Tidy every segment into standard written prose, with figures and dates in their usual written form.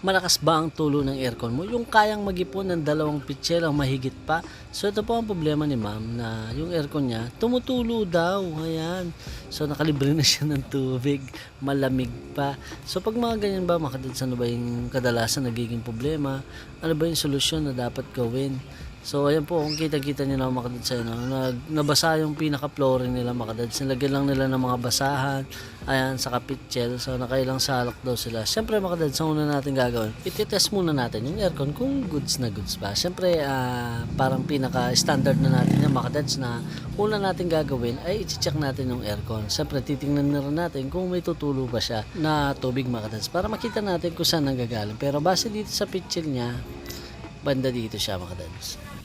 Malakas ba ang tulo ng aircon mo? Yung kayang mag-ipon ng 2 pitsil o mahigit pa. So ito po ang problema ni ma'am na yung aircon niya tumutulo daw. Ayan. So nakalibre na siya ng tubig. Malamig pa. So pag mga ganyan ba makadads, ano ba yung kadalasan nagiging problema? Ano ba yung solusyon na dapat gawin? So ayan po, kung kita-kita nyo na makadads, nabasa yung pinaka-flooring nila makadads. Nilagyan lang nila ng mga basahan, ayan, sa kapitchel. So nakailang salok daw sila. Siyempre makadads, ang una natin gagawin, ititest muna natin yung aircon kung goods na goods ba. Siyempre parang pinaka-standard na natin yung makadads na una natin gagawin ay i-check natin yung aircon. Siyempre titingnan na rin natin kung may tutulo ba siya na tubig makadads para makita natin kung saan nanggagaling. Pero base dito sa pitchel niya, banda dito siya makadads.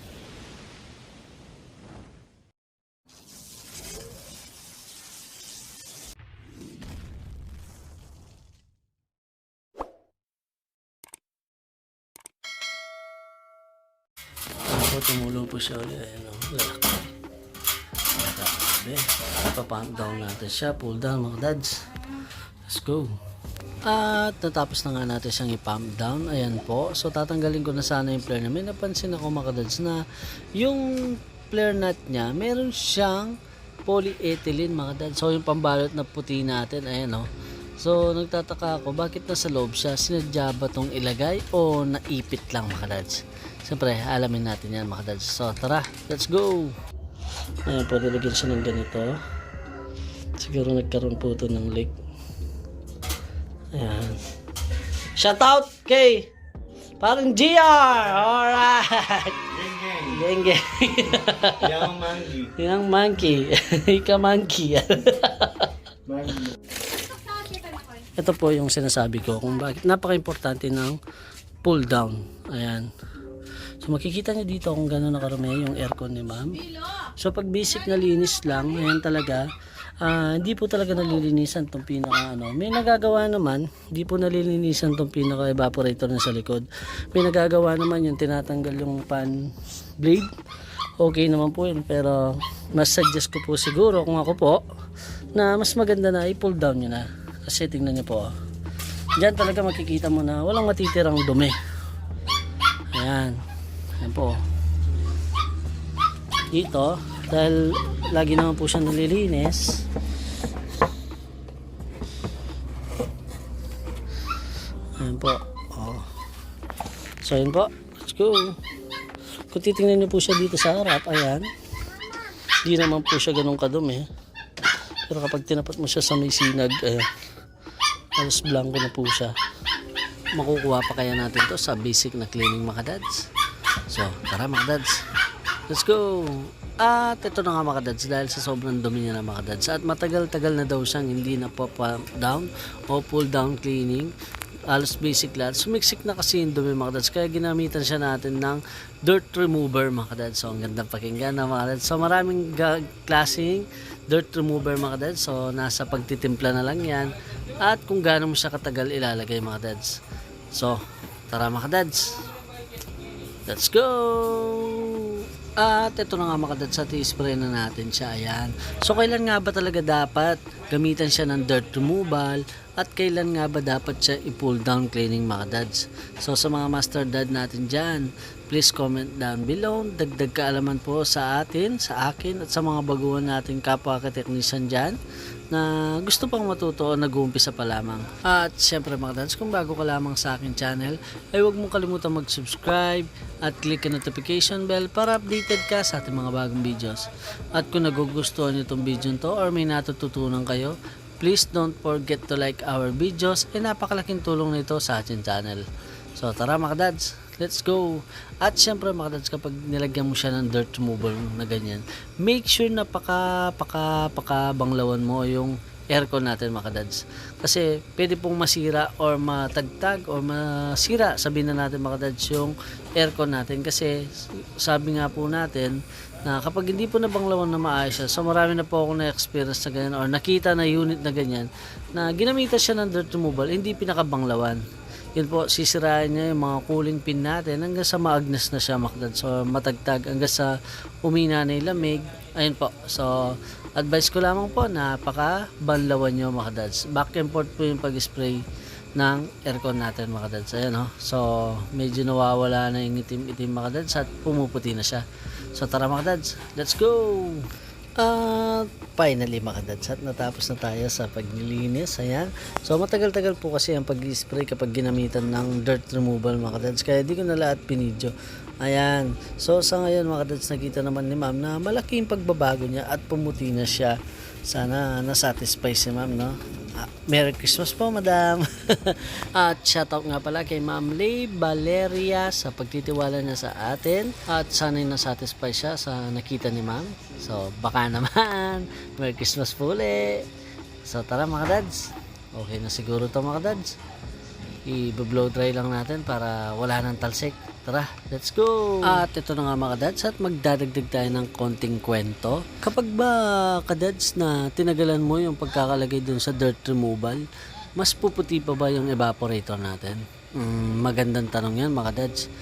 Tumulo po siya ulit. Ayan o, lalaki. Grabe. Ipapump down natin siya. Pull down mga dads. Let's go. At natapos na nga natin siyang i-pump down. Ayan po. So tatanggalin ko na sana yung flare na. May napansin ako mga dads na yung flare nut niya, meron siyang polyethylene mga dads. So yung pambalot na puti natin, ayan o. So nagtataka ako, bakit nasa loob siya? Sinadya ba itong ilagay o naipit lang mga dads? Siyempre, alamin natin yan mga dads. So tara, let's go! Ayan po, nilagyan siya ng ganito. Siguro nagkaroon po ito ng leak. Ayan. Shout out kay parang GR! Alright! Geng geng! Yang monkey. Yang monkey. Ika monkey. Ito po yung sinasabi ko kung bakit napaka-importante ng pull down. Ayan. So makikita nyo dito kung gano'n nakarami yung aircon ni ma'am. So pag basic na linis lang, ayan talaga, hindi po talaga nalilinisan itong pinaka ano. May nagagawa naman, hindi po nalilinisan itong pinaka evaporator na sa likod. May nagagawa naman yung tinatanggal yung fan blade. Okay naman po yun, pero mas suggest ko po siguro kung ako po, na mas maganda na i-pull down nyo na. Kasi tingnan nyo po, dyan talaga makikita mo na walang matitirang dumi. Ayan. Ayan po. Dito, dahil lagi naman po siya nililinis, ayan po. Oh. So ayan po, let's go. Kung titingnan nyo po siya dito sa harap, ayan, hindi naman po siya ganun kadumi. Pero kapag tinapat mo siya sa may sinag, ayan, alas blanco na po siya. Makukuha pa kaya natin to sa basic na cleaning mga dads. So tara mga dads, let's go. At ito na nga mga dads, dahil sa sobrang dumi niya na mga dads at matagal-tagal na daw siyang hindi na pump down o pull down cleaning, alos basic lahat, sumiksik na kasi yung dumi mga dads, kaya ginamitan siya natin ng dirt remover mga dads. So ang gandang pakinggan na mga dads. So maraming klaseng dirt remover mga dads. So nasa pagtitimpla na lang yan at kung gaano mo siya katagal ilalagay mga dads. So tara mga dads, let's go! At ito na nga mga dads, at i-spray na natin siya. Ayan. So kailan nga ba talaga dapat gamitan siya ng dirt removal at kailan nga ba dapat siya i-pull down cleaning mga dads? So sa mga master dad natin dyan, please comment down below. Dagdag kaalaman po sa atin, sa akin at sa mga baguhan natin kapwa ka-technician dyan na gusto pang matuto o nag-uumpisa pa lamang. At syempre mga dads, kung bago ka lamang sa akin channel, ay huwag mong kalimutan mag-subscribe at click ang notification bell para updated ka sa ating mga bagong videos. At kung nagugustuhan nyo itong video to or may natututunan kayo, please don't forget to like our videos. Napakalaking tulong nito sa ating channel. So tara mga dads, let's go. At syempre mga dads, kapag nilagyan mo siya ng dirt removal na ganyan, make sure na banglawan mo yung aircon natin mga dads. Kasi pwede pong masira or matagtag or masira, sabihin na natin mga dads, yung aircon natin. Kasi sabi nga po natin na kapag hindi po nabanglawan na maayos siya, so marami na po ako na-experience na ganyan or nakita na unit na ganyan na ginamitan siya ng dirt removal, hindi pinakabanglawan. Yun po, sisirain niya yung mga cooling pin natin hanggang sa maagnas na siya makdad. So matagtag hanggang sa umina na yung lamig. Ayun po. So advice ko lamang po, napaka banlawan nyo mga dads. Back and forth po yung pag-spray ng aircon natin mga kadads. Ayan oh. So medyo nawawala na yung itim-itim mga kadads at pumuputi na siya. So tara mga kadads, let's go! At finally mga kadads, at natapos na tayo sa paglilinis. Ayan. So matagal-tagal po kasi ang pag-spray kapag ginamitan ng dirt removal mga kadads. Kaya di ko na lahat pinidyo. Ayan. So sa ngayon mga kadads, nakita naman ni ma'am na malaki yung pagbabago niya at pumuti na siya. Sana na-satisfy si ma'am, no? Merry Christmas po, madam. At shoutout nga pala kay Ma'am Lay Valeria sa pagtitiwala niya sa atin. At sana'y na-satisfy siya sa nakita ni ma'am. So, baka naman. Merry Christmas po ulit. So, tara mga dads. Okay na siguro to mga dads. I-blow dry lang natin para wala nang talsik. Tara, let's go! At ito na nga mga kadads, at magdadagdag tayo ng konting kwento. Kapag ba kadads na tinagalan mo yung pagkakalagay dun sa dirt removal, mas puputi pa ba yung evaporator natin? Magandang tanong yan mga kadads.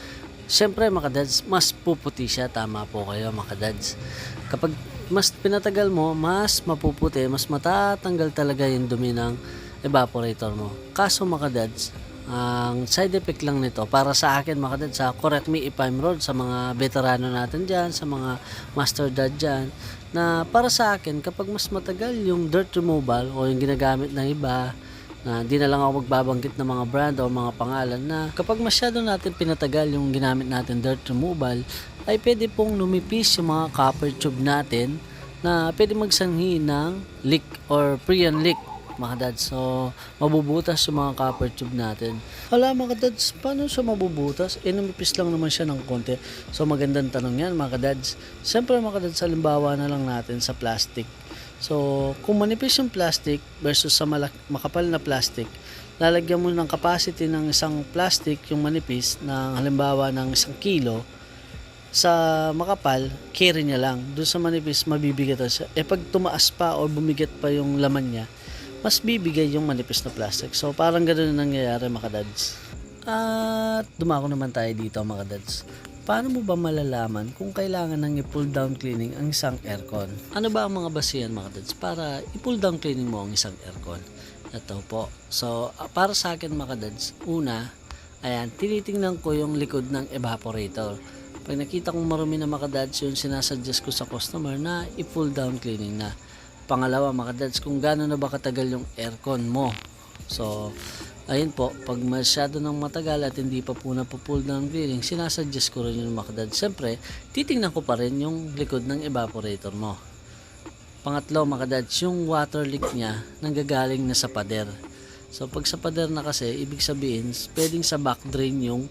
Siyempre mga kadads, mas puputi siya, tama po kayo mga kadads. Kapag mas pinatagal mo, mas mapuputi, mas matatanggal talaga yung dumi ng evaporator mo. Kaso mga kadads, ang side effect lang nito para sa akin mga kadads, correct me if I'm wrong, sa mga veterano natin dyan, sa mga master dad dyan, na para sa akin kapag mas matagal yung dirt removal o yung ginagamit ng iba, na di na lang ako magbabanggit ng mga brand o mga pangalan, na kapag masyado natin pinatagal yung ginamit natin dirt removal, ay pwede pong lumipis yung mga copper tube natin na pwede magsanhi ng leak or pre-an leak mga dads. So mabubutas yung mga copper tube natin. Hala mga dads, paano siya mabubutas? Numipis lang naman siya ng konti. So magandang tanong yan mga dads. Siyempre mga dads, halimbawa na lang natin sa plastic. So kung manipis yung plastic versus sa makapal na plastic, lalagyan mo ng capacity ng isang plastic yung manipis ng halimbawa ng 1 kilo. Sa makapal, carry niya lang. Doon sa manipis, mabibigatan siya. Pag tumaas pa o bumigat pa yung laman niya, mas bibigay yung manipis na plastic. So parang ganoon na nangyayari mga dads. At dumako naman tayo dito mga dads. Paano mo ba malalaman kung kailangan ng i-pull down cleaning ang isang aircon? Ano ba ang mga basihan mga dads para i-pull down cleaning mo ang isang aircon? Ito po. So para sa akin mga dads, una, ayan, tinitingnan ko yung likod ng evaporator. Pag nakita kong marumi na mga dads, yun sinasuggest ko sa customer na i-pull down cleaning na. Pangalawa mga dads, kung gaano na ba katagal yung aircon mo. So ayun po, pag masyado nang matagal at hindi pa po napupull down cleaning, sinasuggest ko rin yung mga dads. Siyempre, titingnan ko pa rin yung likod ng evaporator mo. Pangatlo mga dads, yung water leak niya nanggagaling na sa pader. So pag sa pader na kasi, ibig sabihin pwedeng sa back drain yung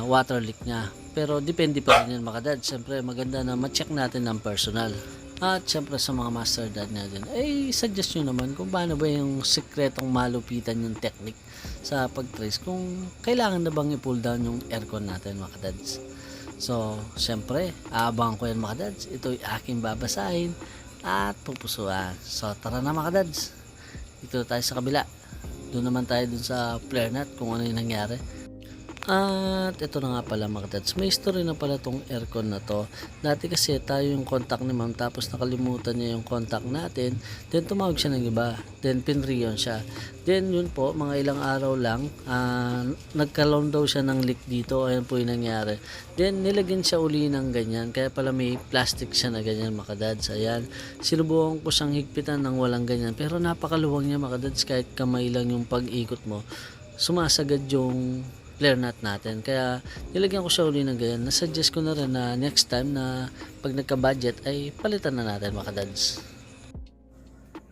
water leak niya. Pero depende pa rin yan mga dads. Siyempre maganda na ma-check natin ng personal. At syempre sa mga master dad natin, ay suggest nyo naman kung paano ba yung sikretong malupitan yung technique sa pag-trace, kung kailangan na bang i-pull down yung aircon natin mga dads. So syempre, aabangan ko yan mga dads. Ito'y aking babasahin at pupusuan. So tara na mga dads, dito tayo sa kabila. Doon naman tayo dun sa flare nut kung ano yung nangyari. At ito na nga pala mga dads, may history na pala tong aircon na to. Dati kasi tayo yung contact ni ma'am, tapos nakalimutan niya yung contact natin, then tumawag siya ng iba, then pinriyon siya. Then yun po, mga ilang araw lang, nagkaroon daw siya ng leak dito. Ayan po yung nangyari. Then nilagyan siya uli ng ganyan, kaya pala may plastic siya na ganyan mga dads. Ayan, sinubukan ko siyang higpitan ng walang ganyan, pero napakaluwang niya mga dads. Kahit kamay lang yung pag-ikot mo, sumasagad yung flare nut natin. Kaya nilagyan ko siya uli ng ganyan. Nasuggest ko na rin na next time na pag nagka-budget ay palitan na natin mga dads.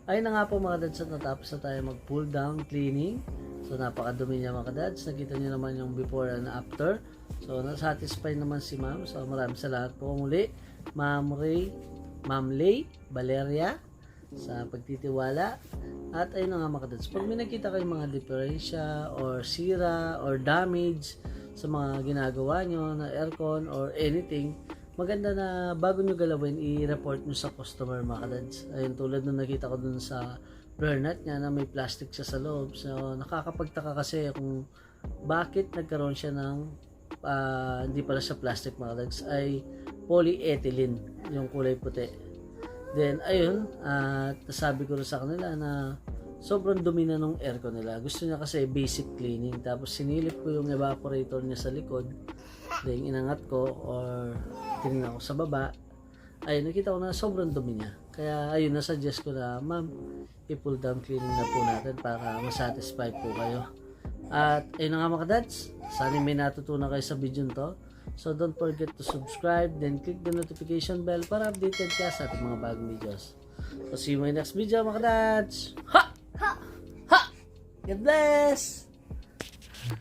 Ayun na nga po mga dads, at natapos na tayo mag pull down cleaning. So napakadumi niya mga dads. Nakita niyo naman yung before and after. So nasatisfy naman si ma'am. So maraming salamat po muli Ma'am Lay Valeria sa pagtitiwala. At ayun na nga mga dads, pag may nakita kayong mga diferensya or sira or damage sa mga ginagawa nyo na aircon or anything, maganda na bago nyo galawin, i-report nyo sa customer mga dads. Ayun, tulad nung nakita ko dun sa flare nut niya na may plastic siya sa loob. So nakakapagtaka kasi kung bakit nagkaroon siya ng hindi pala sa plastic mga dads, ay polyethylene yung kulay puti. Then ayun, sabi ko rin sa kanila na sobrang dumi na nung aircon nila. Gusto niya kasi basic cleaning. Tapos sinilip ko yung evaporator niya sa likod. Then inangat ko or tinignan ko sa baba. Ayun, nakita ko na sobrang dumi niya. Kaya ayun, nasuggest ko na, ma'am, i-pull down cleaning na po natin para masatisfy po kayo. At ayun na nga mga kadads, sana may natutunan kayo sa video nito. So don't forget to subscribe, then click the notification bell para updated ka sa ating mga bagong videos. So see you in my next video mga kadads. Ha! Ha! God bless!